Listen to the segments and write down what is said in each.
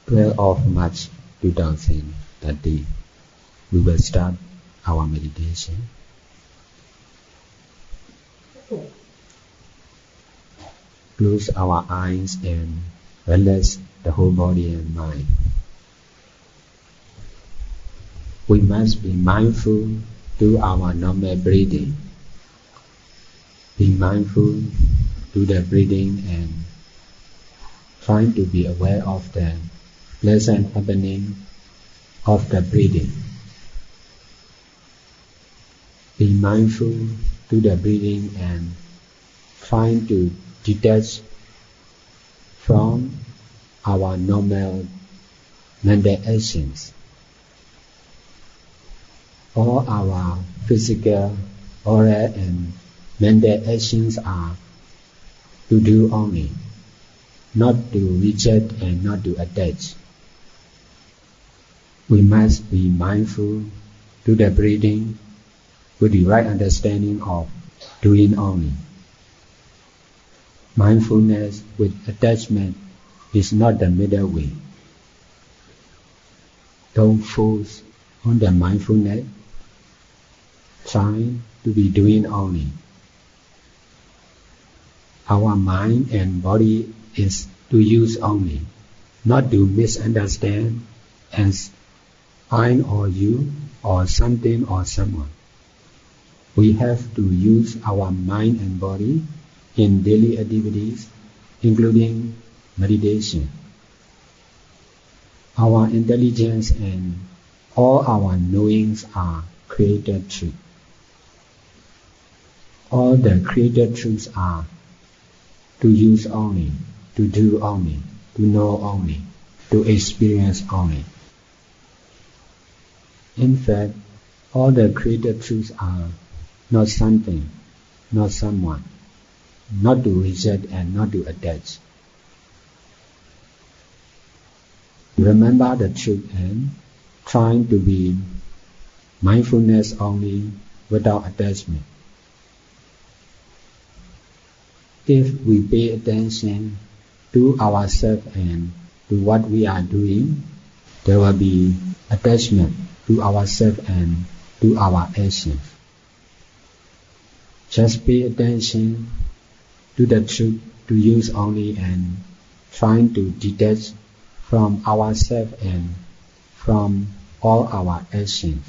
12 of March 2030, we will start our meditation. Close our eyes and relax the whole body and mind. We must be mindful to our normal breathing. Be mindful to the breathing and trying to be aware of the pleasant happening of the breathing. Be mindful to the breathing and trying to detach from our normal mental actions. All our physical, oral and mental actions are to do only, not to reject and not to attach. We must be mindful to the breathing with the right understanding of doing only. Mindfulness with attachment is not the middle way. Don't force on the mindfulness. Try to be doing only. Our mind and body is to use only, not to misunderstand as I or you or something or someone. We have to use our mind and body in daily activities, including meditation. Our intelligence and all our knowings are created truth. All the created truths are to use only, to do only, to know only, to experience only. In fact, all the created truths are not something, not someone, not to reject and not to attach. Remember the truth and trying to be mindfulness only without attachment. If we pay attention to ourselves and to what we are doing, there will be attachment to ourselves and to our actions. Just pay attention to the truth to use only and trying to detach from ourselves and from all our actions.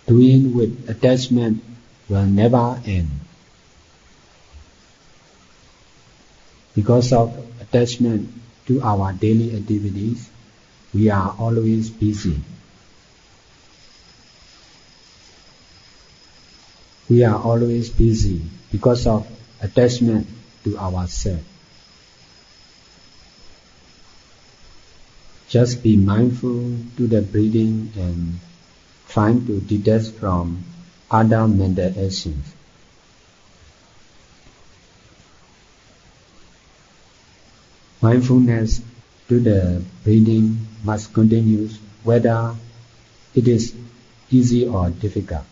Doing with attachment will never end. Because of attachment to our daily activities, we are always busy. We are always busy because of attachment to ourselves. Just be mindful to the breathing and trying to detach from other mental actions. Mindfulness to the breathing must continue whether it is easy or difficult.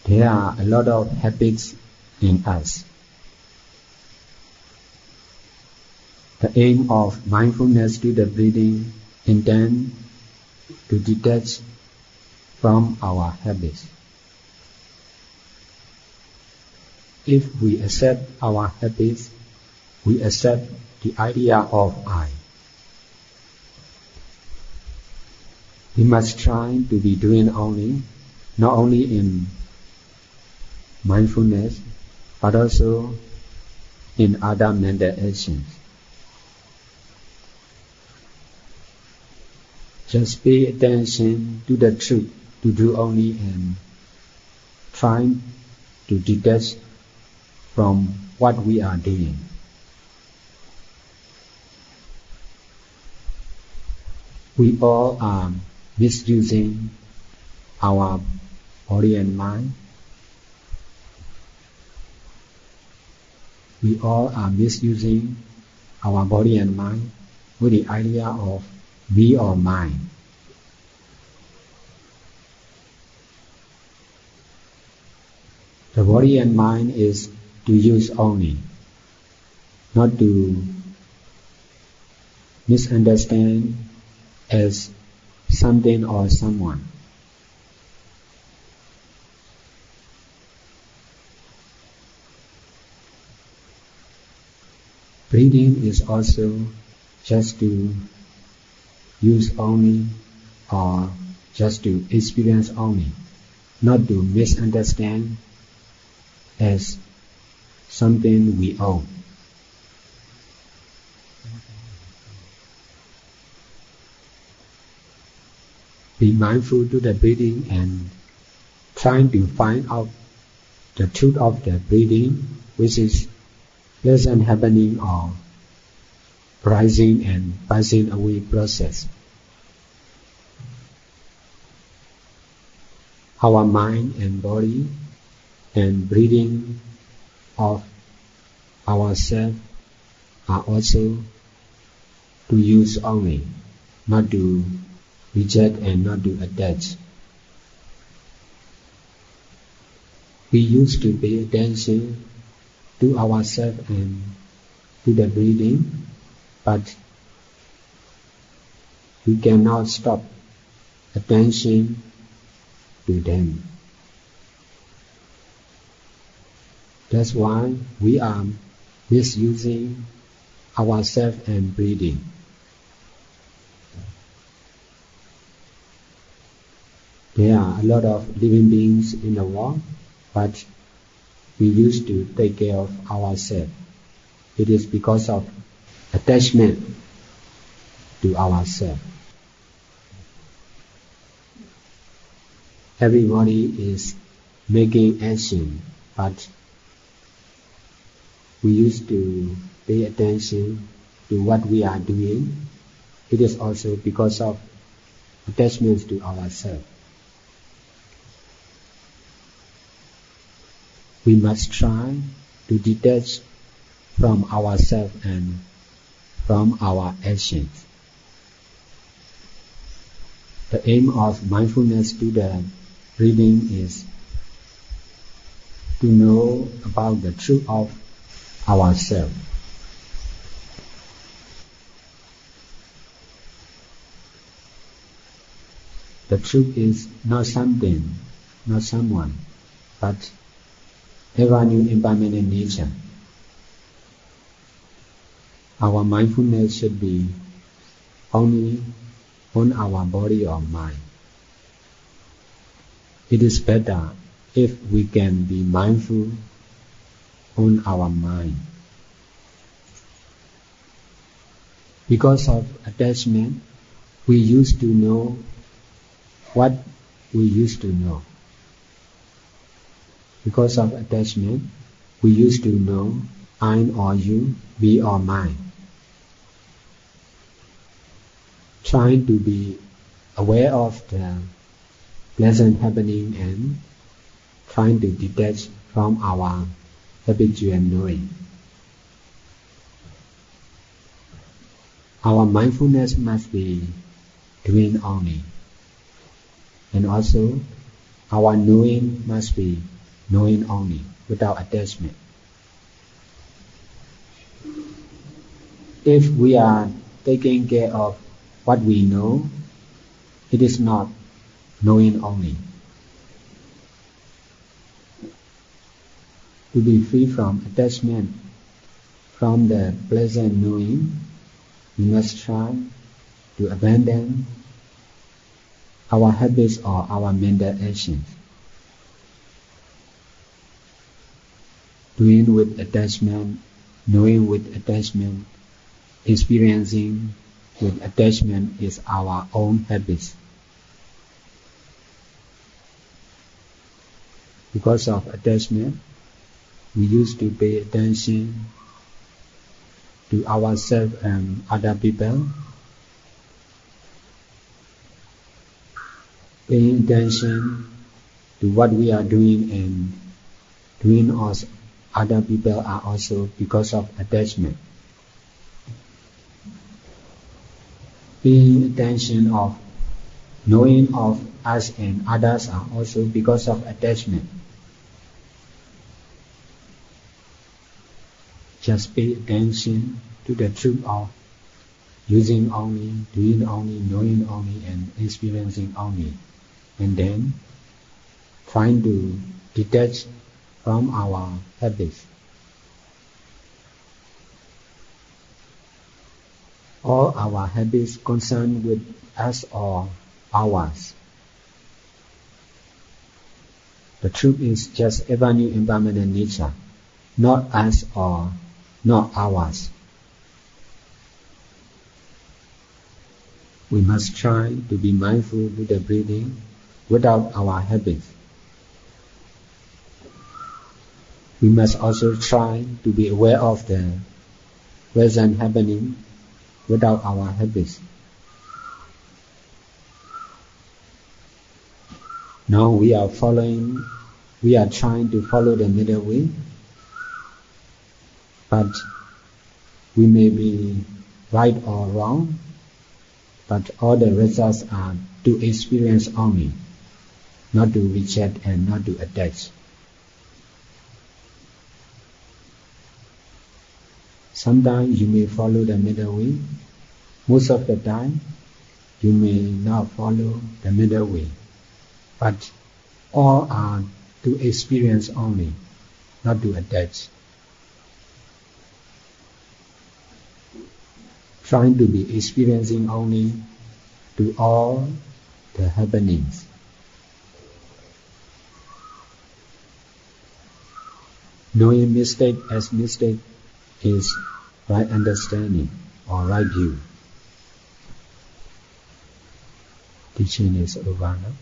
There are a lot of habits in us. The aim of mindfulness to the breathing intends to detach from our habits. If we accept our habits, we accept the idea of I. We must try to be doing only, not only in mindfulness, but also in other mental actions. Just pay attention to the truth to do only and try to detach from what we are doing. We all are misusing our body and mind. We all are misusing our body and mind with the idea of me or mine. The body and mind is to use only, not to misunderstand as something or someone. Breathing is also just to use only or just to experience only, not to misunderstand as something we own. Be mindful to the breathing and trying to find out the truth of the breathing, which is pleasant happening or rising and passing away process. Our mind and body and breathing of ourselves are also to use only, not to reject and not to attach. We used to pay attention to ourselves and to the breathing, but we cannot stop attention to them. That's why we are misusing ourselves and breathing. There are a lot of living beings in the world, but we used to take care of ourselves. It is because of attachment to ourselves. Everybody is making action, but we used to pay attention to what we are doing. It is also because of attachments to ourselves. We must try to detach from ourselves and from our actions. The aim of mindfulness to the breathing is to know about the truth of ourselves. The truth is not something, not someone, but ever new impermanent nature. Our mindfulness should be only on our body or mind. It is better if we can be mindful on our mind. Because of attachment, we used to know what we used to know. Because of attachment, we used to know I or you, we or mine. Trying to be aware of the pleasant happening and trying to detach from our habitual knowing. Our mindfulness must be doing only, and also our knowing must be knowing only, without attachment. If we are taking care of what we know, it is not knowing only. To be free from attachment, from the pleasant knowing, we must try to abandon our habits or our mental actions. Doing with attachment, knowing with attachment, experiencing with attachment is our own habits. Because of attachment, we used to pay attention to ourselves and other people. Paying attention to what we are doing and doing us other people are also because of attachment. Paying attention of knowing of us and others are also because of attachment. just pay attention to the truth of using only, doing only, knowing only, and experiencing only. And then trying to detach from our habits. All our habits concerned with us or ours. The truth is just ever new impermanent nature, not us or not ours. We must try to be mindful with the breathing without our habits. We must also try to be aware of the present happening without our habits. Now we are trying to follow the middle way, but we may be right or wrong, but all the results are to experience only, not to reject and not to attach. Sometimes you may follow the middle way. Most of the time, you may not follow the middle way. But all are to experience only, not to attach. Trying to be experiencing only to all the happenings. Knowing mistake as mistake is right understanding or right view. Teaching is over now.